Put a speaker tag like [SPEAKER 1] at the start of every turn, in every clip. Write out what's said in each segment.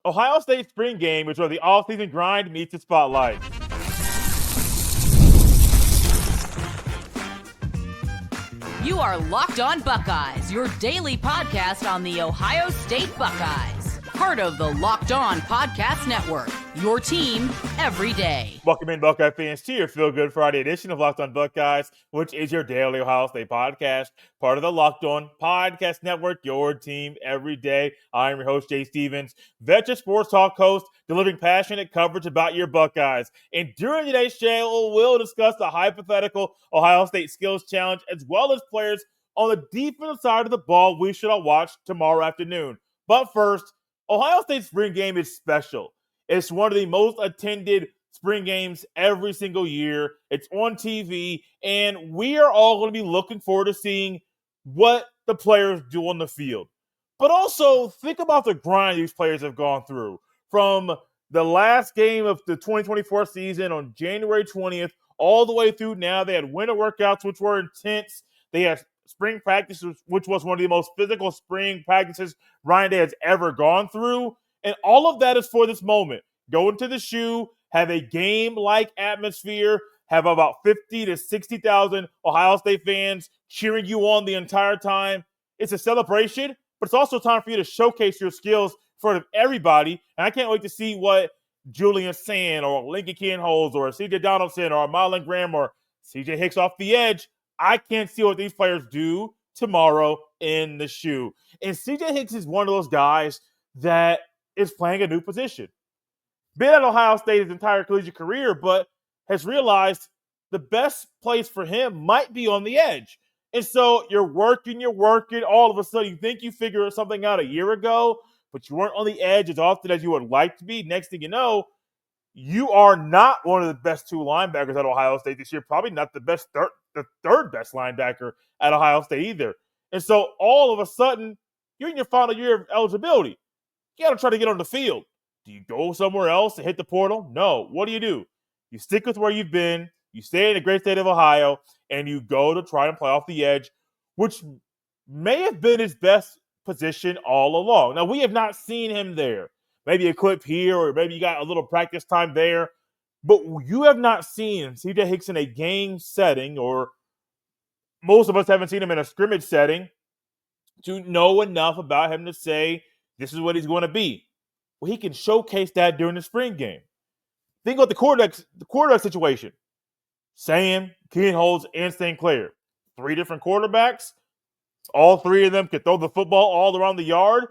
[SPEAKER 1] Ohio State spring game is where the offseason grind meets the spotlight.
[SPEAKER 2] You are Locked On Buckeyes, your daily podcast on the Ohio State Buckeyes. Part of the Locked On Podcast Network, your team every day.
[SPEAKER 1] Welcome in, Buckeye fans, to your Feel Good Friday edition of Locked On Buckeyes, which is your daily Ohio State podcast, part of the Locked On Podcast Network, your team every day. I'm your host, Jay Stevens, veteran sports talk host, delivering passionate coverage about your Buckeyes. And during today's show, we'll discuss the hypothetical Ohio State Skills Challenge, as well as players on the defensive side of the ball we should all watch tomorrow afternoon. But first, Ohio State's spring game is special. It's one of the most attended spring games every single year. It's on TV, and we are all going to be looking forward to seeing what the players do on the field. But also, think about the grind these players have gone through. From the last game of the 2024 season on January 20th, all the way through now, they had winter workouts, which were intense. They had spring practices, which was one of the most physical spring practices Ryan Day has ever gone through. And all of that is for this moment. Go into the shoe, have a game-like atmosphere, have about 50 to 60,000 Ohio State fans cheering you on the entire time. It's a celebration, but it's also time for you to showcase your skills in front of everybody. And I can't wait to see what Julian Sayin or Lincoln Kienholz or CJ Donaldson or Marlon Graham or CJ Hicks off the edge. I can't see what these players do tomorrow in the shoe. And CJ Hicks is one of those guys that is playing a new position. Been at Ohio State his entire collegiate career, but has realized the best place for him might be on the edge. And so you're working. All of a sudden, you think you figured something out a year ago, but you weren't on the edge as often as you would like to be. Next thing you know, you are not one of the best two linebackers at Ohio State this year. Probably not the third best linebacker at Ohio State either. And so all of a sudden, you're in your final year of eligibility. You got to try to get on the field. Do you go somewhere else and hit the portal? No. What do? You stick with where you've been. You stay in the great state of Ohio, and you go to try and play off the edge, which may have been his best position all along. Now, we have not seen him there. Maybe a clip here, or maybe you got a little practice time there. But you have not seen C.J. Hicks in a game setting, or most of us haven't seen him in a scrimmage setting, to know enough about him to say this is what he's going to be. Well, he can showcase that during the spring game. Think about the quarterback situation. Sayin, Kienholz, and Clair. 3 different quarterbacks. All 3 of them can throw the football all around the yard,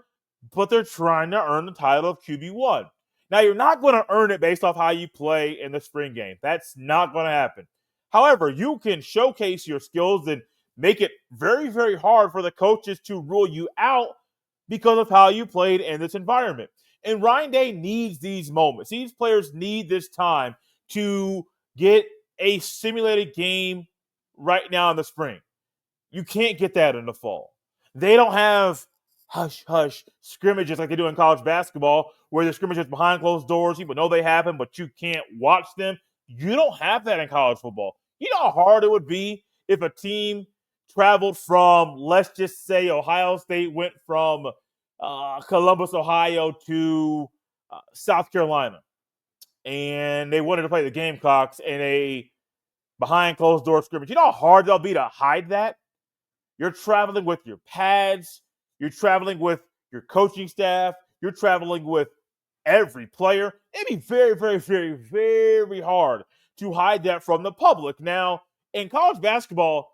[SPEAKER 1] but they're trying to earn the title of QB1. Now, you're not going to earn it based off how you play in the spring game. That's not going to happen. However, you can showcase your skills and make it very, very hard for the coaches to rule you out because of how you played in this environment. And Ryan Day needs these moments. These players need this time to get a simulated game right now in the spring. You can't get that in the fall. They don't have hush-hush scrimmages like they do in college basketball, where the scrimmages behind closed doors. People know they happen, but you can't watch them. You don't have that in college football. You know how hard it would be if a team traveled from, let's just say, Ohio State went from Columbus, Ohio to South Carolina, and they wanted to play the Gamecocks in a behind closed door scrimmage. You know how hard that'll be to hide that? You're traveling with your pads. You're traveling with your coaching staff. You're traveling with every player. It'd be very, very, very, very hard to hide that from the public. Now, in college basketball,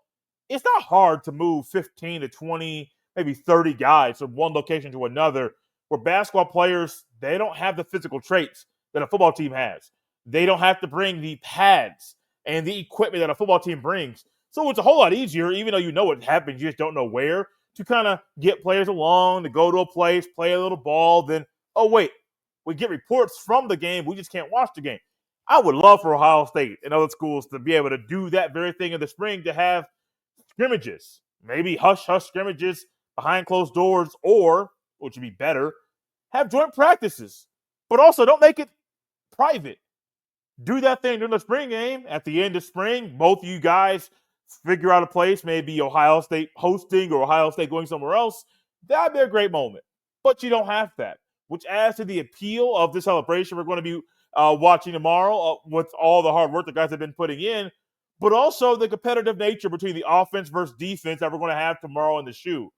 [SPEAKER 1] it's not hard to move 15 to 20, maybe 30 guys from one location to another, where basketball players, they don't have the physical traits that a football team has. They don't have to bring the pads and the equipment that a football team brings. So it's a whole lot easier, even though you know what happens, you just don't know where, to kind of get players along, to go to a place, play a little ball, then, oh, wait, we get reports from the game, we just can't watch the game. I would love for Ohio State and other schools to be able to do that very thing in the spring, to have scrimmages, maybe hush-hush scrimmages behind closed doors, or, which would be better, have joint practices. But also, don't make it private. Do that thing during the spring game. At the end of spring, both of you guys figure out a place, maybe Ohio State hosting or Ohio State going somewhere else. That'd be a great moment. But you don't have that. which adds to the appeal of the celebration we're going to be watching tomorrow with all the hard work the guys have been putting in, but also the competitive nature between the offense versus defense that we're going to have tomorrow in the shoe.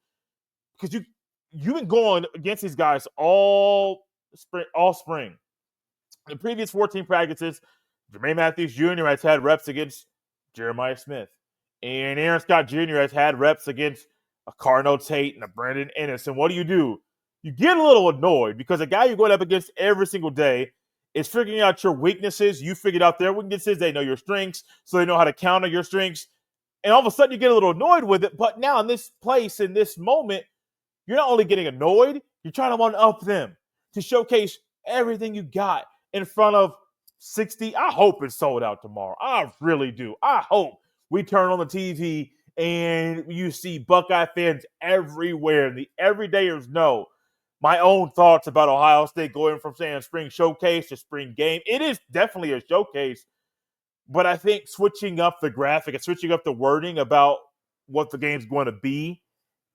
[SPEAKER 1] Because you've been going against these guys all spring. In the previous 14 practices, Jermaine Matthews Jr. has had reps against Jeremiah Smith. And Aaron Scott Jr. has had reps against a Cardinal Tate and a Brandon Ennis. And what do? You get a little annoyed because a guy you're going up against every single day is figuring out your weaknesses. You figured out their weaknesses. They know your strengths, so they know how to counter your strengths. And all of a sudden, you get a little annoyed with it. But now in this place, in this moment, you're not only getting annoyed, you're trying to one-up them to showcase everything you got in front of 60. I hope it's sold out tomorrow. I really do. I hope we turn on the TV and you see Buckeye fans everywhere. The everydayers know my own thoughts about Ohio State going from saying spring showcase to spring game. It is definitely a showcase, but I think switching up the graphic and switching up the wording about what the game's going to be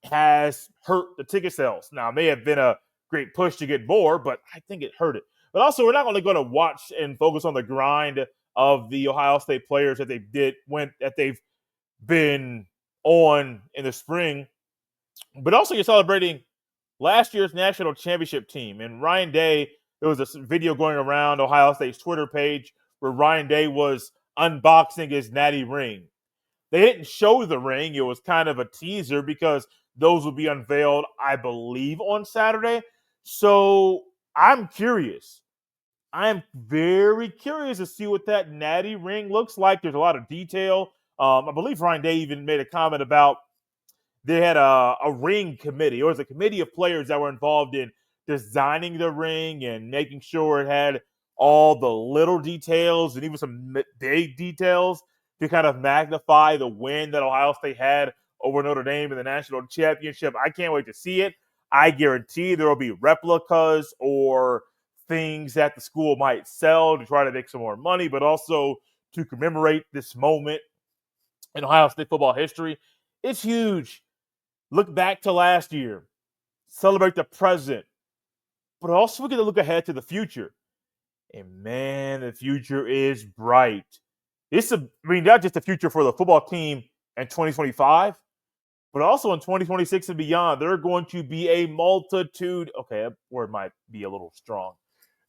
[SPEAKER 1] has hurt the ticket sales. Now, it may have been a great push to get more, but I think it hurt it. But also, we're not only going to watch and focus on the grind of the Ohio State players that they've been on in the spring, but also you're celebrating last year's national championship team. And Ryan Day, there was a video going around Ohio State's Twitter page where Ryan Day was unboxing his natty ring. They didn't show the ring. It was kind of a teaser because those will be unveiled, I believe, on Saturday. So I'm curious. I am very curious to see what that natty ring looks like. There's a lot of detail. I believe Ryan Day even made a comment about they had a ring committee, or it was a committee of players that were involved in designing the ring and making sure it had all the little details and even some big details to kind of magnify the win that Ohio State had over Notre Dame in the national championship. I can't wait to see it. I guarantee there will be replicas or things that the school might sell to try to make some more money, but also to commemorate this moment in Ohio State football history. It's huge. Look back to last year. Celebrate the present. But also we get to look ahead to the future. And man, the future is bright. Not just the future for the football team in 2025, but also in 2026 and beyond. There are going to be a multitude. Okay, that word might be a little strong.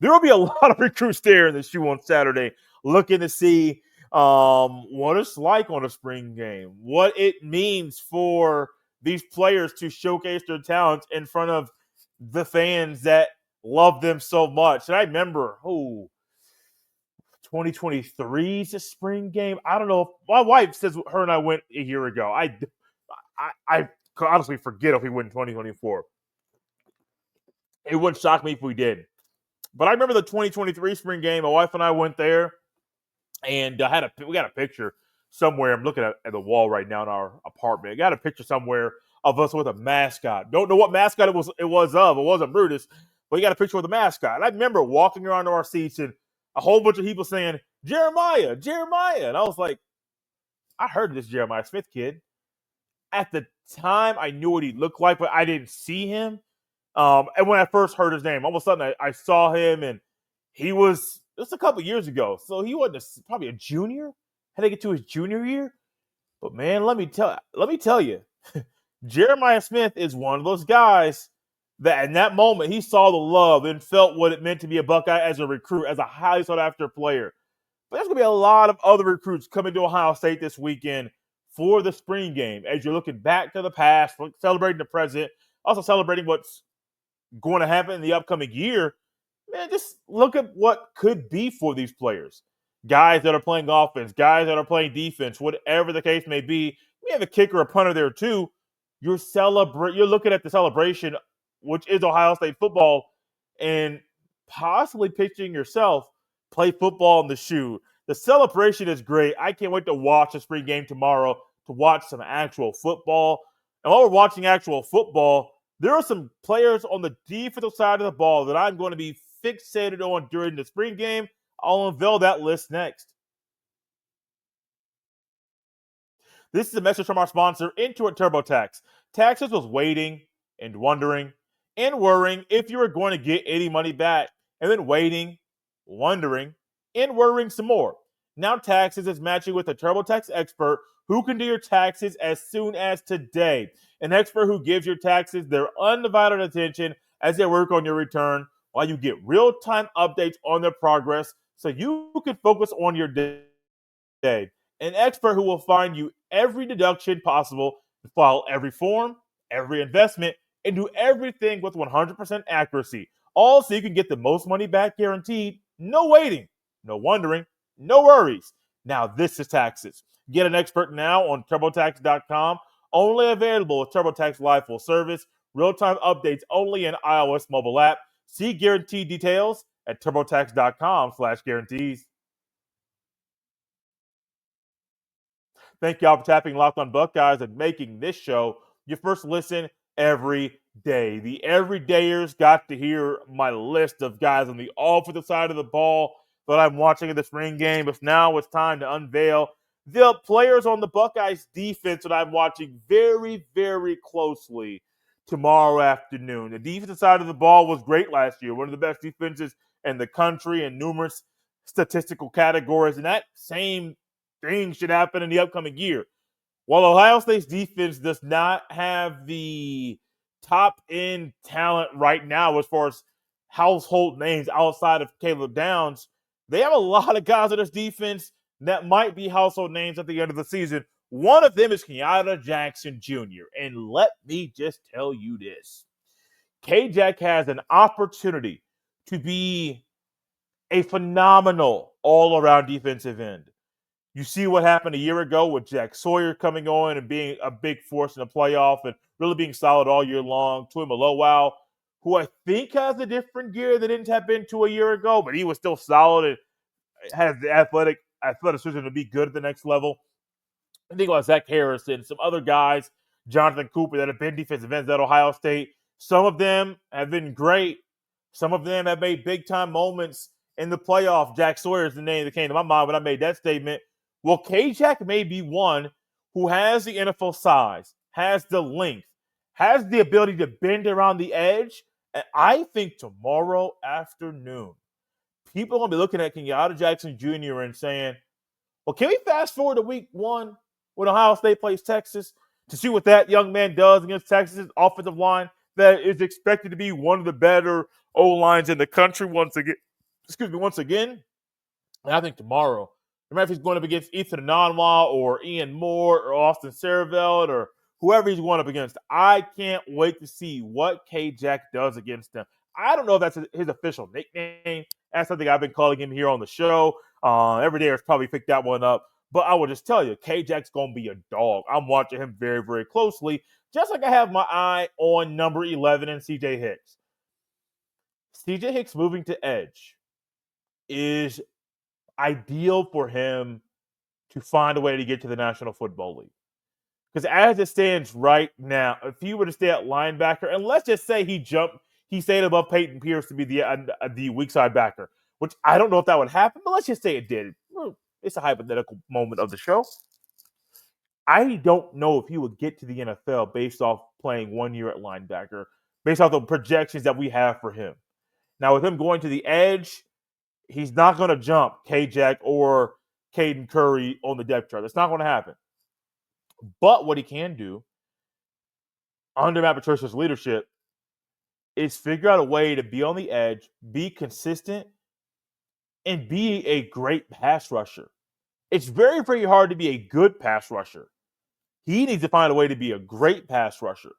[SPEAKER 1] There will be a lot of recruits there in the shoe on Saturday looking to see what it's like on a spring game, what it means for these players to showcase their talents in front of the fans that love them so much. And I remember, 2023's a spring game. I don't know. If, my wife says her and I went a year ago. I could honestly forget if we went in 2024. It wouldn't shock me if we did. But I remember the 2023 spring game. My wife and I went there, and we got a picture somewhere. I'm looking at the wall right now in our apartment. I got a picture somewhere of us with a mascot. Don't know what mascot it was of. It wasn't Brutus, but we got a picture with a mascot. And I remember walking around to our seats and a whole bunch of people saying, Jeremiah. And I was like, I heard this Jeremiah Smith kid. At the time, I knew what he looked like, but I didn't see him. And when I first heard his name, all of a sudden I saw him, and he was just a couple years ago. So he wasn't probably a junior. Had to get to his junior year. But man, let me tell you, Jeremiah Smith is one of those guys that in that moment he saw the love and felt what it meant to be a Buckeye as a recruit, as a highly sought after player. But there's going to be a lot of other recruits coming to Ohio State this weekend for the spring game as you're looking back to the past, celebrating the present, also celebrating what's going to happen in the upcoming year. Man, just look at what could be for these players. Guys that are playing offense, guys that are playing defense, whatever the case may be. We have a kicker, a punter there too. You're looking at the celebration, which is Ohio State football, and possibly picturing yourself play football in the shoe. The celebration is great. I can't wait to watch the spring game tomorrow, to watch some actual football. And while we're watching actual football, there are some players on the defensive side of the ball that I'm going to be fixated on during the spring game. I'll unveil that list next. This is a message from our sponsor, Intuit TurboTax. Taxes was waiting and wondering, and worrying if you were going to get any money back, and then waiting, wondering, and worrying some more. Now Taxes is matching with a TurboTax expert who can do your taxes as soon as today. An expert who gives your taxes their undivided attention as they work on your return while you get real-time updates on their progress so you can focus on your day. An expert who will find you every deduction possible, file every form, every investment, and do everything with 100% accuracy. All so you can get the most money back guaranteed. No waiting, no wondering, no worries. Now this is Taxes. Get an expert now on TurboTax.com. Only available with TurboTax Live Full Service. Real-time updates only in iOS mobile app. See guaranteed details at TurboTax.com/guarantees. Thank y'all for tapping Locked on Buckeyes and making this show your first listen every day. The everydayers got to hear my list of guys on the offensive side of the ball that I'm watching in the spring game. But now it's time to unveil the players on the Buckeyes defense that I'm watching very, very closely tomorrow afternoon. The defensive side of the ball was great last year, one of the best defenses in the country in numerous statistical categories, and that same thing should happen in the upcoming year. While Ohio State's defense does not have the top-end talent right now as far as household names outside of Caleb Downs, they have a lot of guys on this defense that might be household names at the end of the season. One of them is Kenyatta Jackson Jr. And let me just tell you this. K-Jack has an opportunity to be a phenomenal all-around defensive end. You see what happened a year ago with Jack Sawyer coming on and being a big force in the playoff and really being solid all year long. Tui Malowau, who I think has a different gear they didn't tap into a year ago, but he was still solid and has the athleticism to be good at the next level. I think about Zach Harrison, some other guys, Jonathan Cooper, that have been defensive ends at Ohio State. Some of them have been great. Some of them have made big-time moments in the playoff. Jack Sawyer is the name that came to my mind when I made that statement. Well, K-Jack may be one who has the NFL size, has the length, has the ability to bend around the edge. And I think tomorrow afternoon, people are going to be looking at Kenyatta Jackson Jr. and saying, well, can we fast forward to week 1 when Ohio State plays Texas to see what that young man does against Texas' offensive line that is expected to be one of the better O-lines in the country once again. And I think tomorrow, no matter if he's going up against Ethan Ananwa or Ian Moore or Austin Sareveld or whoever he's going up against, I can't wait to see what K-Jack does against them. I don't know if that's his official nickname. That's something I've been calling him here on the show. Every day has probably picked that one up. But I will just tell you, K-Jack's going to be a dog. I'm watching him very, very closely, just like I have my eye on number 11 and C.J. Hicks. C.J. Hicks moving to edge is ideal for him to find a way to get to the National Football League. Because as it stands right now, if he were to stay at linebacker, and let's just say he stayed above Peyton Pierce to be the weak side backer, which I don't know if that would happen, but let's just say it did. It's a hypothetical moment of the show. I don't know if he would get to the NFL based off playing 1 year at linebacker, based off the projections that we have for him. Now, with him going to the edge, he's not going to jump K-Jack or Caden Curry on the depth chart. That's not going to happen. But what he can do under Matt Patricia's leadership is figure out a way to be on the edge, be consistent, and be a great pass rusher. It's very, very hard to be a good pass rusher. He needs to find a way to be a great pass rusher.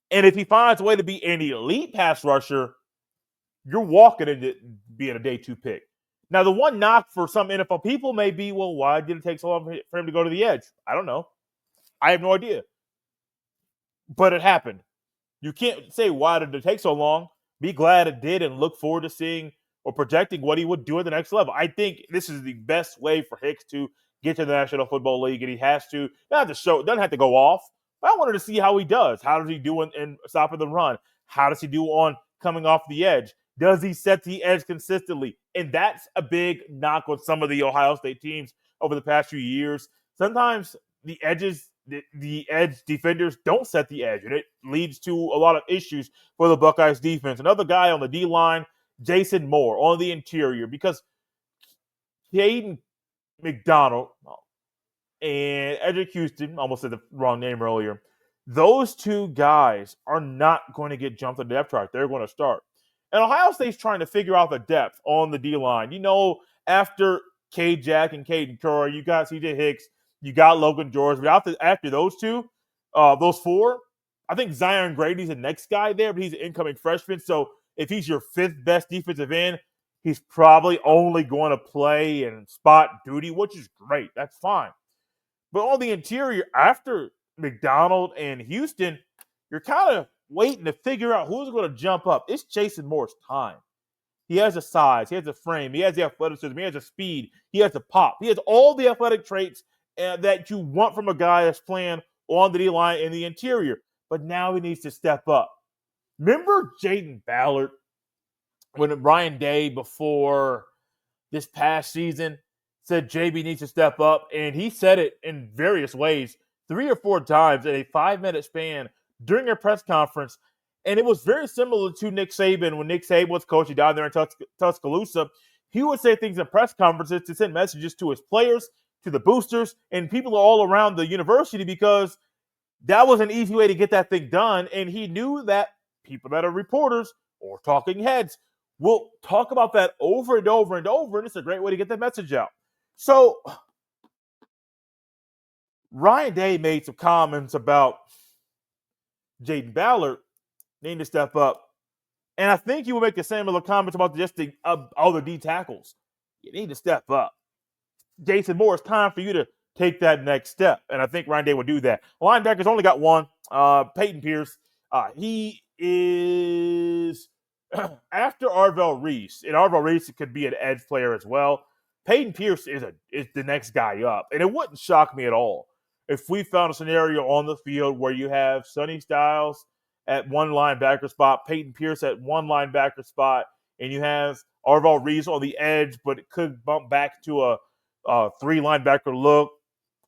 [SPEAKER 1] And if he finds a way to be an elite pass rusher, you're walking into being a day 2 pick. Now, the one knock for some NFL people may be, well, why did it take so long for him to go to the edge? I don't know. I have no idea. But it happened. You can't say, why did it take so long? Be glad it did and look forward to seeing or projecting what he would do at the next level. I think this is the best way for Hicks to get to the National Football League, and he has to. Doesn't have to go off. But I wanted to see how he does. How does he do in stopping the run? How does he do on coming off the edge? Does he set the edge consistently? And that's a big knock on some of the Ohio State teams over the past few years. Sometimes the edges the edge defenders don't set the edge, and it leads to a lot of issues for the Buckeyes defense. Another guy on the D line, Jason Moore, on the interior, because Hayden McDonald and Edric Houston, almost said the wrong name earlier, those two guys are not going to get jumped on the depth chart. They're going to start. And Ohio State's trying to figure out the depth on the D-line. After K-Jack and Caden Curry, you got C.J. Hicks, you got Logan George. But after those two, those four, I think Zion Grady's the next guy there, but he's an incoming freshman. So if he's your fifth best defensive end, he's probably only going to play in spot duty, which is great. That's fine. But on the interior, after McDonald and Houston, you're kind of waiting to figure out who's going to jump up. It's Jason Moore's time. He has the size. He has the frame. He has the athleticism. He has the speed. He has the pop. He has all the athletic traits that you want from a guy that's playing on the D-line in the interior. But now he needs to step up. Remember Jaden Ballard when Ryan Day before this past season said JB needs to step up, and he said it in various ways 3 or 4 times in a 5-minute span during a press conference, and it was very similar to Nick Saban when Nick Saban was coaching down there in Tuscaloosa. He would say things in press conferences to send messages to his players, to the boosters, and people all around the university because that was an easy way to get that thing done, and he knew that people that are reporters or talking heads will talk about that over and over and over, and it's a great way to get that message out. So Ryan Day made some comments about Jaden Ballard needing to step up. And I think he will make the similar comments about just the other D tackles. You need to step up. Jason Moore, it's time for you to take that next step. And I think Ryan Day will do that. Linebackers only got one. Peyton Pierce. He is after Arvell Reese. And Arvell Reese could be an edge player as well. Peyton Pierce is the next guy up. And it wouldn't shock me at all if we found a scenario on the field where you have Sonny Styles at one linebacker spot, Peyton Pierce at one linebacker spot, and you have Arvell Reese on the edge, but it could bump back to a 3-linebacker look,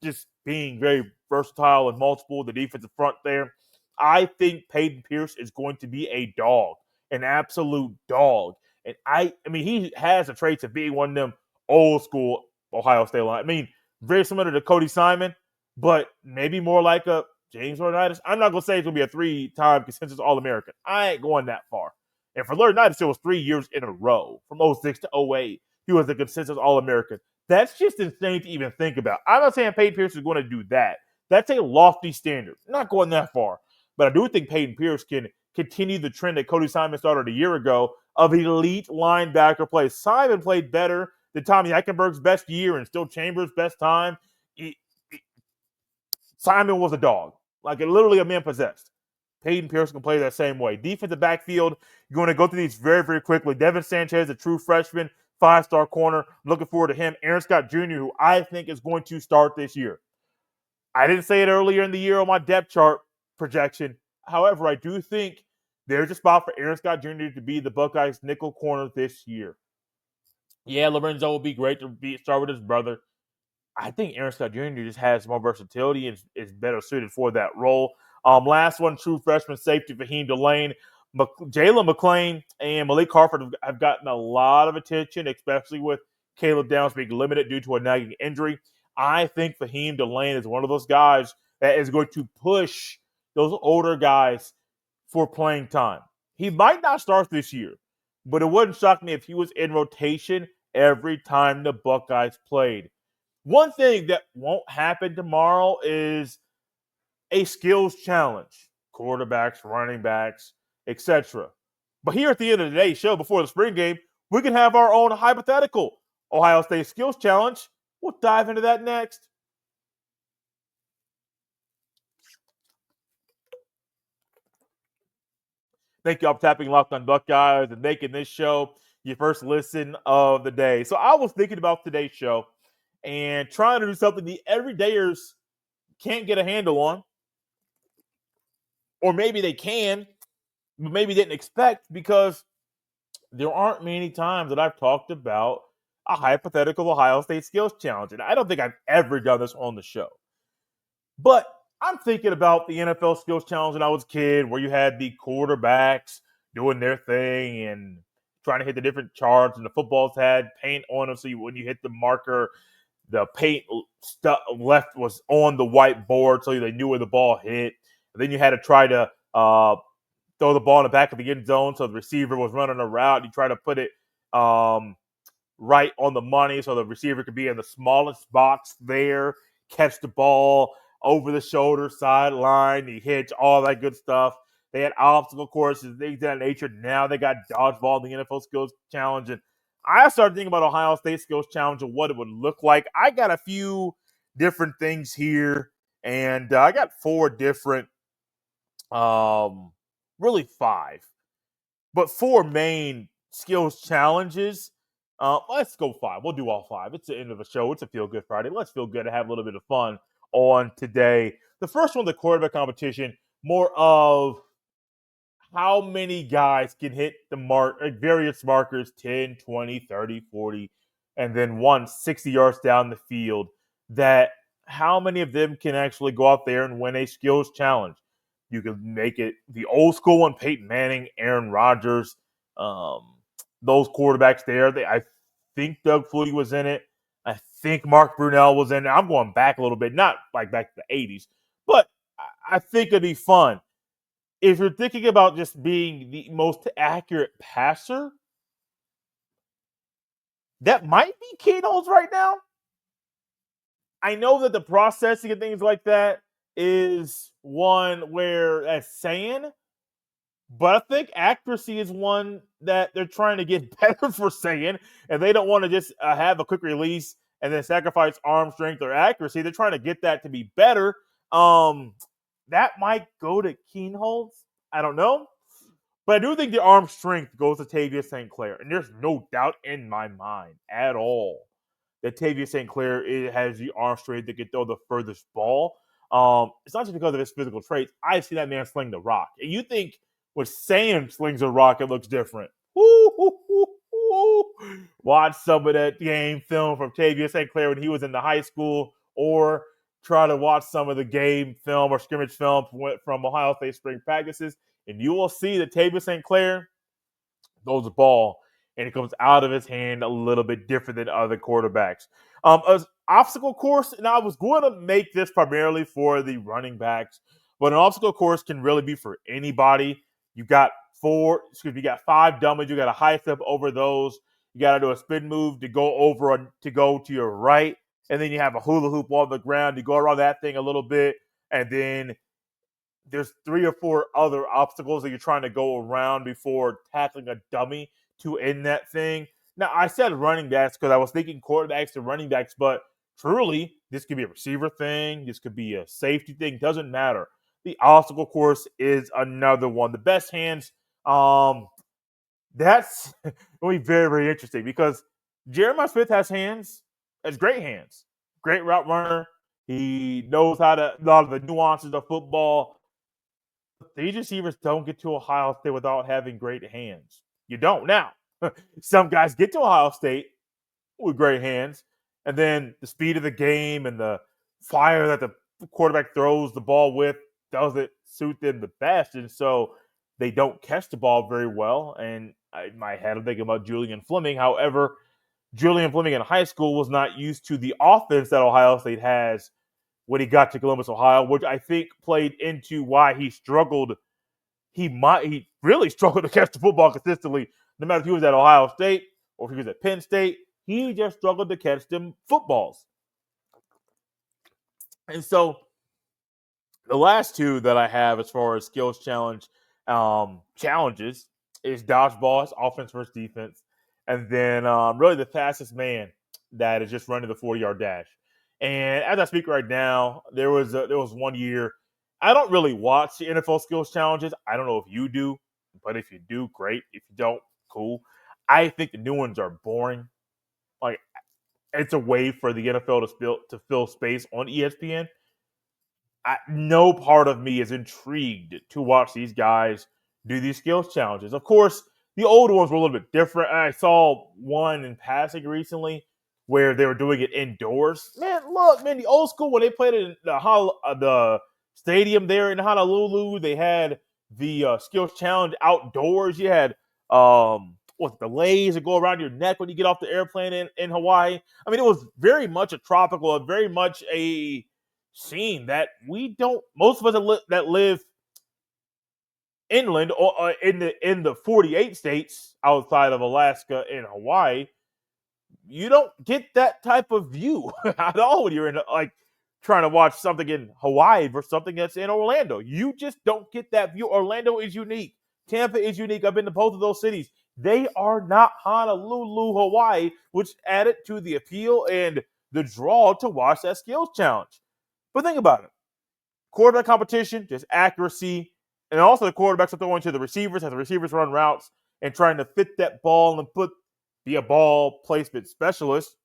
[SPEAKER 1] just being very versatile and multiple, the defensive front there. I think Peyton Pierce is going to be a dog, an absolute dog. And I mean, he has the traits of being one of them old school Ohio State line. I mean, very similar to Cody Simon, but maybe more like a James Laurinaitis. I'm not going to say it's going to be a 3-time consensus All-American. I ain't going that far. And for Laurinaitis, it was 3 years in a row. From 06 to 08, he was a consensus All-American. That's just insane to even think about. I'm not saying Peyton Pierce is going to do that. That's a lofty standard. Not going that far. But I do think Peyton Pierce can continue the trend that Cody Simon started a year ago of elite linebacker play. Simon played better than Tommy Eichenberg's best year and Still Chambers' best time. Simon was a dog. Like literally a man possessed. Peyton Pierce can play that same way. Defensive backfield, you're going to go through these very, very quickly. Devin Sanchez, a true freshman, 5-star corner. I'm looking forward to him. Aaron Scott Jr., who I think is going to start this year. I didn't say it earlier in the year on my depth chart projection. However, I do think there's a spot for Aaron Scott Jr. to be the Buckeyes nickel corner this year. Yeah, Lorenzo will be great to start with his brother. I think Aaron Scott Jr. just has more versatility and is better suited for that role. Last one, true freshman safety, Fahim Delane. Jalen McClain and Malik Harford have gotten a lot of attention, especially with Caleb Downs being limited due to a nagging injury. I think Fahim Delane is one of those guys that is going to push those older guys for playing time. He might not start this year, but it wouldn't shock me if he was in rotation every time the Buckeyes played. One thing that won't happen tomorrow is a skills challenge. Quarterbacks, running backs, etc. But here at the end of the day show, before the spring game, we can have our own hypothetical Ohio State skills challenge. We'll dive into that next. Thank you all for tapping Locked on Buckeyes and making this show your first listen of the day. So I was thinking about today's show and trying to do something the everydayers can't get a handle on. Or maybe they can, but maybe didn't expect, because there aren't many times that I've talked about a hypothetical Ohio State skills challenge. And I don't think I've ever done this on the show. But I'm thinking about the NFL Skills Challenge when I was a kid, where you had the quarterbacks doing their thing and trying to hit the different charts, and the footballs had paint on them, so when you hit the marker, the paint left was on the whiteboard, so they knew where the ball hit. And then you had to try to throw the ball in the back of the end zone, so the receiver was running a route. You try to put it right on the money, so the receiver could be in the smallest box there, catch the ball over the shoulder, sideline, the hitch, all that good stuff. They had obstacle courses, things of that nature. Now they got dodgeball in the NFL Skills Challenge. And I started thinking about Ohio State Skills Challenge and what it would look like. I got a few different things here, and I got 4 different, really 5, but 4 main skills challenges. Let's go 5. We'll do all 5. It's the end of the show. It's a Feel Good Friday. Let's feel good and have a little bit of fun on today. The first one, the quarterback competition, more of how many guys can hit the mark, various markers, 10, 20, 30, 40, and then 60 yards down the field, that how many of them can actually go out there and win a skills challenge. You could make it the old school one, Peyton Manning, Aaron Rodgers, those quarterbacks there. I think Doug Flutie was in it. I think Mark Brunell was in it. I'm going back a little bit, not like back to the 80s, but I think it'd be fun. If you're thinking about just being the most accurate passer, that might be Kienholz right now. I know that the processing and things like that is one where that's Sayin, but I think accuracy is one that they're trying to get better for Sayin, and they don't want to just have a quick release and then sacrifice arm strength or accuracy. They're trying to get that to be better. That might go to Kienholz. I don't know. But I do think the arm strength goes to Tavius St. Clair. And there's no doubt in my mind at all that Tavius St. Clair has the arm strength that can throw the furthest ball. It's not just because of his physical traits. I've seen that man sling the rock. And you think when Sam slings a rock, it looks different. Watch some of that game film from Tavius St. Clair when he was in the high school, or try to watch some of the game film or scrimmage film from Ohio State spring practices, and you will see that Tavius St. Clair throws the ball, and it comes out of his hand a little bit different than other quarterbacks. An obstacle course, and I was going to make this primarily for the running backs, but an obstacle course can really be for anybody. You got 5 dummies. You got a high step over those. You got to do a spin move to go to your right. And then you have a hula hoop on the ground. You go around that thing a little bit. And then there's 3 or 4 other obstacles that you're trying to go around before tackling a dummy to end that thing. Now, I said running backs because I was thinking quarterbacks to running backs, but truly, this could be a receiver thing. This could be a safety thing. Doesn't matter. The obstacle course is another one. The best hands, that's going to be very, very interesting because Jeremiah Smith has great hands. Great route runner. He knows a lot of the nuances of football. These receivers don't get to Ohio State without having great hands. You don't. Now, some guys get to Ohio State with great hands, and then the speed of the game and the fire that the quarterback throws the ball with doesn't suit them the best, and so they don't catch the ball very well. And in my head, I'm thinking about Julian Fleming. However, Julian Fleming in high school was not used to the offense that Ohio State has when he got to Columbus, Ohio, which I think played into why he struggled. He really struggled to catch the football consistently, no matter if he was at Ohio State or if he was at Penn State. He just struggled to catch them footballs. And so the last 2 that I have as far as skills challenge challenges is dodgeball, offense versus defense, and then really the fastest man that is just running the 40-yard dash. And as I speak right now, there was 1 year. I don't really watch the NFL skills challenges. I don't know if you do, but if you do, great. If you don't, cool. I think the new ones are boring. Like, it's a way for the NFL to fill space on ESPN. No part of me is intrigued to watch these guys do these skills challenges. Of course, the older ones were a little bit different. I saw one in passing recently where they were doing it indoors. Man, look, the old school when they played it in the stadium there in Honolulu. They had the skills challenge outdoors. You had the lays that go around your neck when you get off the airplane in Hawaii. I mean, it was very much a tropical, very much a scene that most of us that live inland or in the 48 states outside of Alaska and Hawaii, you don't get that type of view at all when you're in trying to watch something in Hawaii versus something that's in Orlando. You just don't get that view. Orlando is unique. Tampa is unique. I've been to both of those cities. They are not Honolulu, Hawaii, which added to the appeal and the draw to watch that skills challenge. But think about it. Quarterback competition, just accuracy, and also the quarterbacks are throwing to the receivers as the receivers run routes and trying to fit that ball and be a ball placement specialist.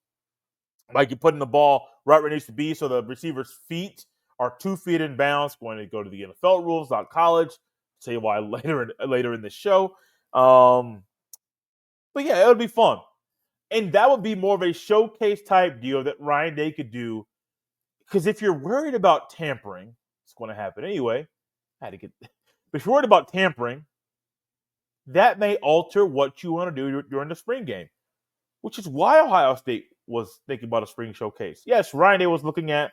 [SPEAKER 1] Like you're putting the ball right where it needs to be so the receiver's feet are 2 feet in bounds. Going to go to the NFL rules, not college. I'll tell you why later in the show. But yeah, it would be fun. And that would be more of a showcase type deal that Ryan Day could do. Because if you're worried about tampering, it's going to happen anyway. But if you're worried about tampering, that may alter what you want to do during the spring game, which is why Ohio State was thinking about a spring showcase. Yes, Ryan Day was looking at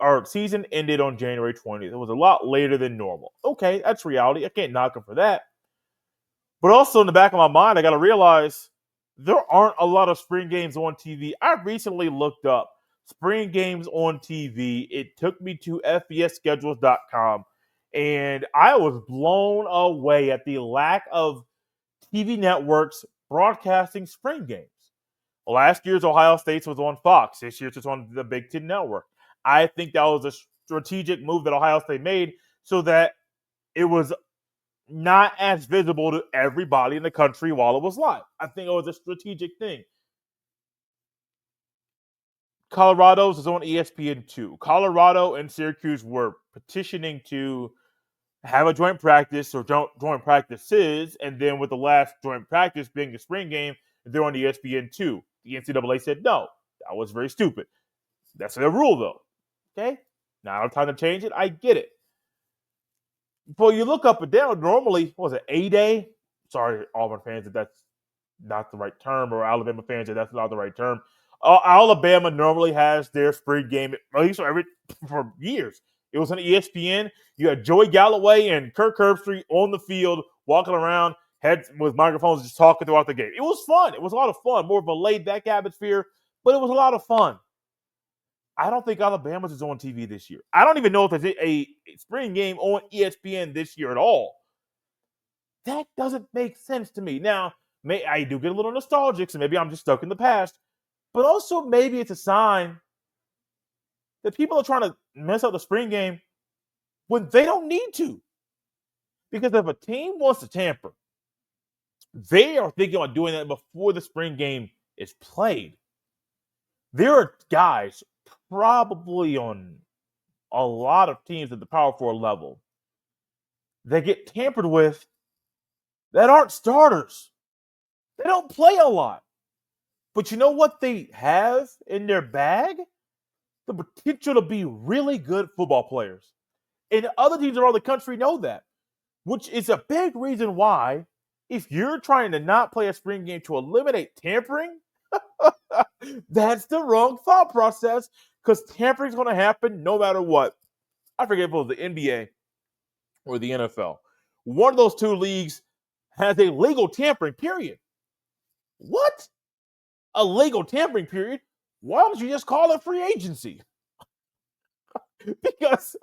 [SPEAKER 1] our season ended on January 20th. It was a lot later than normal. Okay, that's reality. I can't knock him for that. But also in the back of my mind, I got to realize there aren't a lot of spring games on TV. I recently looked up spring games on TV. It took me to FBSschedules.com, and I was blown away at the lack of TV networks broadcasting spring games. Last year's Ohio State's was on Fox. This year's it's on the Big Ten Network. I think that was a strategic move that Ohio State made so that it was not as visible to everybody in the country while it was live. I think it was a strategic thing. Colorado's is on ESPN2. Colorado and Syracuse were petitioning to have a joint practice or joint practices, and then with the last joint practice being the spring game, they're on ESPN2. The NCAA said no. That was very stupid. That's their rule, though. Okay? Now time to change it. I get it. But you look up and down, normally, what was it, A-Day? Sorry, Auburn fans, if that's not the right term, or Alabama fans, if that's not the right term. Alabama normally has their spring game, at least for years. It was on ESPN. You had Joey Galloway and Kirk Herbstreit on the field, walking around, heads with microphones, just talking throughout the game. It was fun. It was a lot of fun. More of a laid-back atmosphere, but it was a lot of fun. I don't think Alabama's is on TV this year. I don't even know if there's a spring game on ESPN this year at all. That doesn't make sense to me. Now, I do get a little nostalgic, so maybe I'm just stuck in the past. But also maybe it's a sign that people are trying to mess up the spring game when they don't need to. Because if a team wants to tamper, they are thinking about doing that before the spring game is played. There are guys probably on a lot of teams at the Power 4 level that get tampered with that aren't starters. They don't play a lot. But you know what they have in their bag? The potential to be really good football players. And other teams around the country know that, which is a big reason why, if you're trying to not play a spring game to eliminate tampering, that's the wrong thought process, because tampering is going to happen no matter what. I forget if it was the NBA or the NFL. One of those two leagues has a legal tampering period. What? A legal tampering period? Why don't you just call it free agency? Because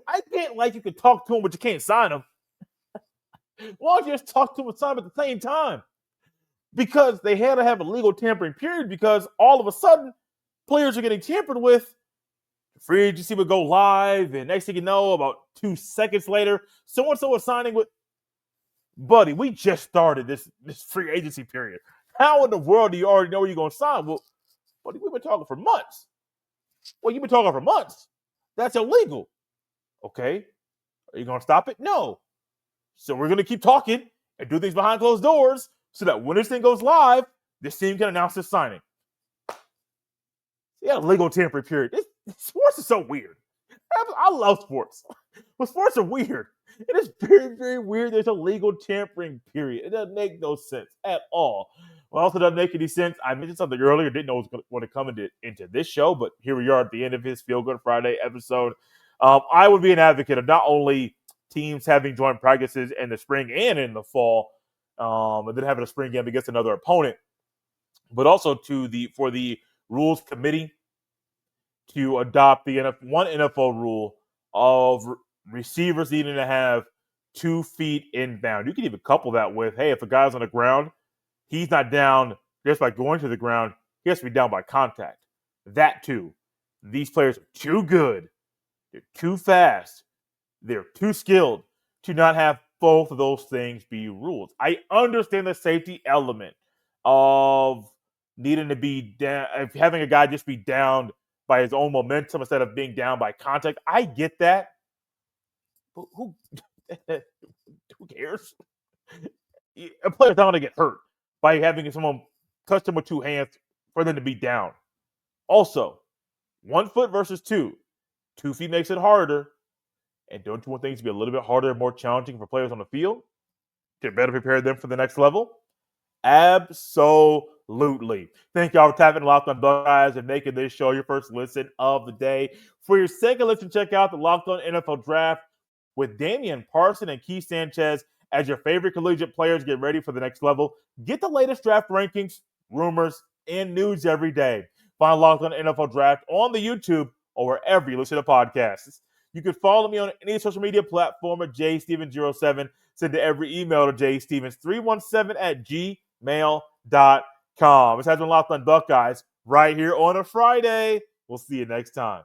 [SPEAKER 1] I can't you can talk to him, but you can't sign him. Why don't you just talk to him and sign him at the same time? Because they had to have a legal tampering period, because all of a sudden, players are getting tampered with. Free agency would go live, and next thing you know, about 2 seconds later, so-and-so is signing with, buddy, we just started this free agency period. How in the world do you already know where you're going to sign? Well, buddy, we've been talking for months. Well, you've been talking for months. That's illegal. Okay. Are you going to stop it? No. So we're going to keep talking and do things behind closed doors so that when this thing goes live, this team can announce this signing. Yeah, legal tampering period. Sports is so weird. I love sports. But sports are weird. It is very, very weird. There's a legal tampering period. It doesn't make no sense at all. Well, also doesn't make any sense. I mentioned something earlier. Didn't know it was going to come into this show, but here we are at the end of his Feel Good Friday episode. I would be an advocate of not only teams having joint practices in the spring and in the fall, and then having a spring game against another opponent, but also for the rules committee to adopt the one NFL rule of receivers needing to have 2 feet inbound. You can even couple that with, hey, if a guy's on the ground, he's not down just by going to the ground. He has to be down by contact. That too. These players are too good. They're too fast. They're too skilled to not have both of those things be rules. I understand the safety element of needing to be down, having a guy just be down by his own momentum instead of being down by contact. I get that. But who cares? A player's not going to get hurt by having someone touch him with 2 hands for them to be down. Also, 1 foot versus 2. 2 feet makes it harder. And don't you want things to be a little bit harder and more challenging for players on the field to better prepare them for the next level? Absolutely. Thank y'all for tapping Locked On Buckeyes and making this show your first listen of the day. For your second listen, check out the Locked On NFL Draft with Damian Parson and Keith Sanchez as your favorite collegiate players get ready for the next level. Get the latest draft rankings, rumors, and news every day. Find Locked On NFL Draft on the YouTube or wherever you listen to podcasts. You can follow me on any social media platform at jstevens07. Send to every email to jstevens317@gmail.com. This has been Locked On Buckeyes right here on a Friday. We'll see you next time.